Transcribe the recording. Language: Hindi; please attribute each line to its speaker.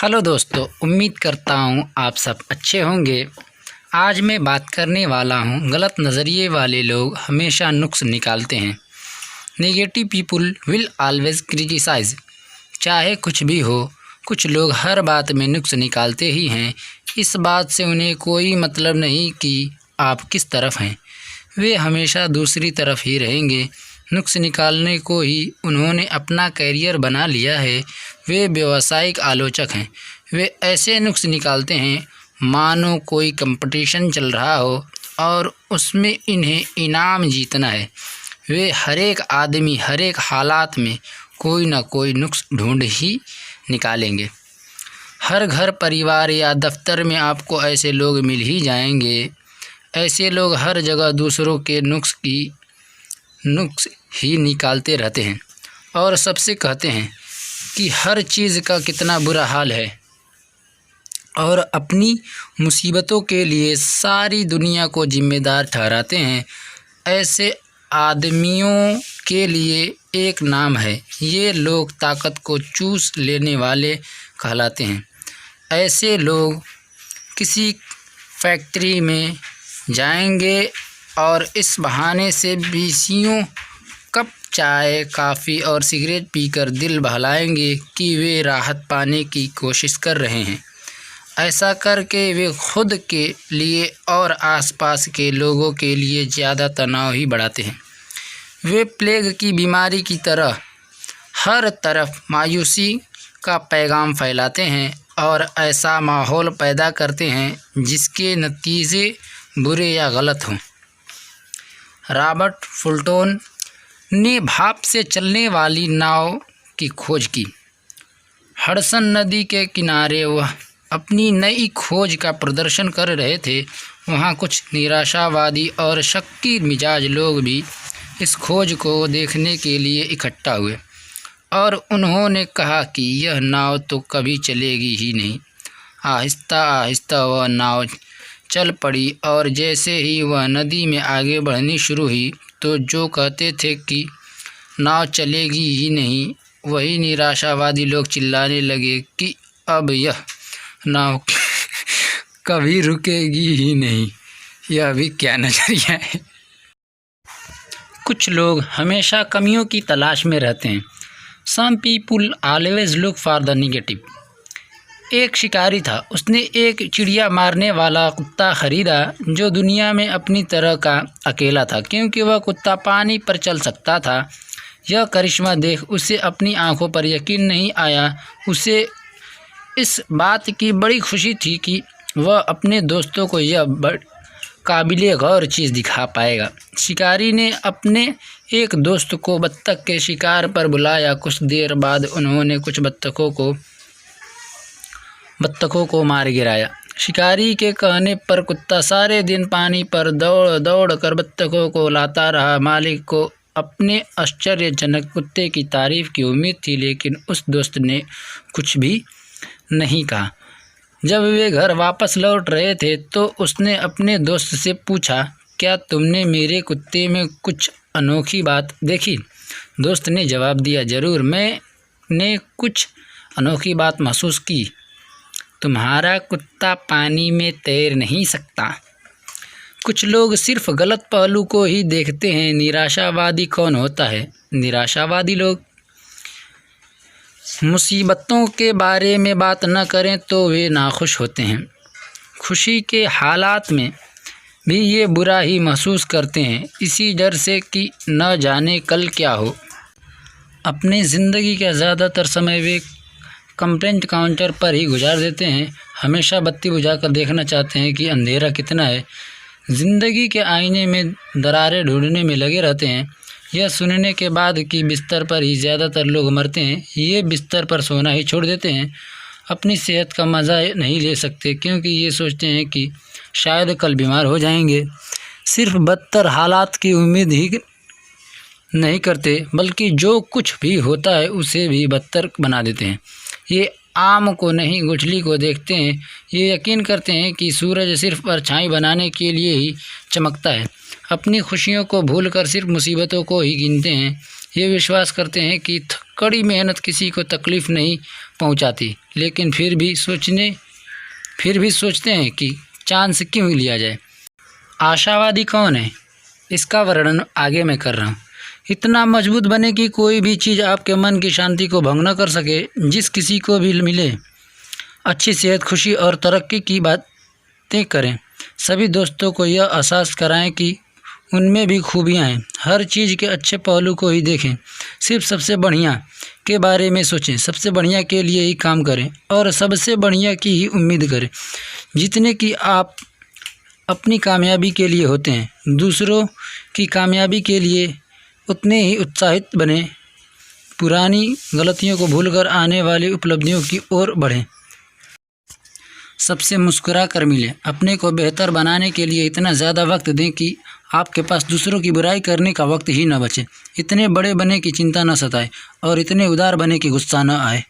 Speaker 1: हेलो दोस्तों, उम्मीद करता हूँ आप सब अच्छे होंगे। आज मैं बात करने वाला हूँ गलत नज़रिए वाले लोग हमेशा नुक्स निकालते हैं। Negative people will always criticise. चाहे कुछ भी हो, कुछ लोग हर बात में नुक्स निकालते ही हैं। इस बात से उन्हें कोई मतलब नहीं कि आप किस तरफ हैं, वे हमेशा दूसरी तरफ ही रहेंगे। नुक्स निकालने को ही उन्होंने अपना करियर बना लिया है। वे व्यावसायिक आलोचक हैं। वे ऐसे नुक्स निकालते हैं मानो कोई कंपटीशन चल रहा हो और उसमें इन्हें इनाम जीतना है। वे हर एक आदमी हर एक हालात में कोई ना कोई नुक्स ढूंढ ही निकालेंगे। हर घर, परिवार या दफ्तर में आपको ऐसे लोग मिल ही जाएंगे। ऐसे लोग हर जगह दूसरों के नुक्स ही निकालते रहते हैं और सबसे कहते हैं कि हर चीज़ का कितना बुरा हाल है और अपनी मुसीबतों के लिए सारी दुनिया को जिम्मेदार ठहराते हैं। ऐसे आदमियों के लिए एक नाम है, ये लोग ताकत को चूस लेने वाले कहलाते हैं। ऐसे लोग किसी फैक्ट्री में जाएंगे और इस बहाने से बीसियों कप चाय, कॉफ़ी और सिगरेट पीकर दिल बहलाएंगे कि वे राहत पाने की कोशिश कर रहे हैं। ऐसा करके वे खुद के लिए और आसपास के लोगों के लिए ज़्यादा तनाव ही बढ़ाते हैं। वे प्लेग की बीमारी की तरह हर तरफ मायूसी का पैगाम फैलाते हैं और ऐसा माहौल पैदा करते हैं जिसके नतीजे बुरे या गलत हों। रॉबर्ट फुल्टन ने भाप से चलने वाली नाव की खोज की। हडसन नदी के किनारे वह अपनी नई खोज का प्रदर्शन कर रहे थे। वहाँ कुछ निराशावादी और शक्की मिजाज लोग भी इस खोज को देखने के लिए इकट्ठा हुए और उन्होंने कहा कि यह नाव तो कभी चलेगी ही नहीं। आहिस्ता आहिस्ता वह नाव चल पड़ी और जैसे ही वह नदी में आगे बढ़नी शुरू हुई तो जो कहते थे कि नाव चलेगी ही नहीं, वही निराशावादी लोग चिल्लाने लगे कि अब यह नाव कभी रुकेगी ही नहीं। यह भी क्या नज़रिया है। कुछ लोग हमेशा कमियों की तलाश में रहते हैं। Some people always look for the negative. एक शिकारी था। उसने एक चिड़िया मारने वाला कुत्ता खरीदा जो दुनिया में अपनी तरह का अकेला था, क्योंकि वह कुत्ता पानी पर चल सकता था। यह करिश्मा देख उसे अपनी आंखों पर यकीन नहीं आया। उसे इस बात की बड़ी खुशी थी कि वह अपने दोस्तों को यह काबिले गौर चीज़ दिखा पाएगा। शिकारी ने अपने एक दोस्त को बत्तख के शिकार पर बुलाया। कुछ देर बाद उन्होंने कुछ बत्तखों को मार गिराया। शिकारी के कहने पर कुत्ता सारे दिन पानी पर दौड़ दौड़ कर बत्तखों को लाता रहा। मालिक को अपने आश्चर्यजनक कुत्ते की तारीफ की उम्मीद थी, लेकिन उस दोस्त ने कुछ भी नहीं कहा। जब वे घर वापस लौट रहे थे तो उसने अपने दोस्त से पूछा, क्या तुमने मेरे कुत्ते में कुछ अनोखी बात देखी? दोस्त ने जवाब दिया, ज़रूर, मैंने कुछ अनोखी बात महसूस की। तुम्हारा कुत्ता पानी में तैर नहीं सकता। कुछ लोग सिर्फ गलत पहलू को ही देखते हैं। निराशावादी कौन होता है? निराशावादी लोग मुसीबतों के बारे में बात न करें तो वे नाखुश होते हैं। खुशी के हालात में भी ये बुरा ही महसूस करते हैं, इसी डर से कि न जाने कल क्या हो। अपनी ज़िंदगी का ज़्यादातर समय वे कंप्लेंट काउंटर पर ही गुजार देते हैं। हमेशा बत्ती बुझाकर देखना चाहते हैं कि अंधेरा कितना है। ज़िंदगी के आईने में दरारें ढूंढने में लगे रहते हैं। यह सुनने के बाद कि बिस्तर पर ही ज़्यादातर लोग मरते हैं, ये बिस्तर पर सोना ही छोड़ देते हैं। अपनी सेहत का मज़ा नहीं ले सकते क्योंकि ये सोचते हैं कि शायद कल बीमार हो जाएंगे। सिर्फ बदतर हालात की उम्मीद ही नहीं करते, बल्कि जो कुछ भी होता है उसे भी बदतर बना देते हैं। ये आम को नहीं गुठली को देखते हैं। ये यकीन करते हैं कि सूरज सिर्फ परछाई बनाने के लिए ही चमकता है। अपनी खुशियों को भूलकर सिर्फ मुसीबतों को ही गिनते हैं। ये विश्वास करते हैं कि कड़ी मेहनत किसी को तकलीफ़ नहीं पहुंचाती, लेकिन फिर भी सोचते हैं कि चांस क्यों लिया जाए। आशावादी कौन है, इसका वर्णन आगे मैं कर रहा हूँ। इतना मजबूत बने कि कोई भी चीज़ आपके मन की शांति को भंग न कर सके। जिस किसी को भी मिले अच्छी सेहत, खुशी और तरक्की की बातें करें। सभी दोस्तों को यह एहसास कराएं कि उनमें भी खूबियां हैं। हर चीज़ के अच्छे पहलू को ही देखें। सिर्फ सबसे बढ़िया के बारे में सोचें, सबसे बढ़िया के लिए ही काम करें और सबसे बढ़िया की ही उम्मीद करें। जितने कि आप अपनी कामयाबी के लिए होते हैं, दूसरों की कामयाबी के लिए उतने ही उत्साहित बने। पुरानी गलतियों को भूलकर आने वाली उपलब्धियों की ओर बढ़ें। सबसे मुस्कुरा कर मिलें। अपने को बेहतर बनाने के लिए इतना ज़्यादा वक्त दें कि आपके पास दूसरों की बुराई करने का वक्त ही न बचे। इतने बड़े बने की चिंता न सताए और इतने उदार बने कि गुस्सा न आए।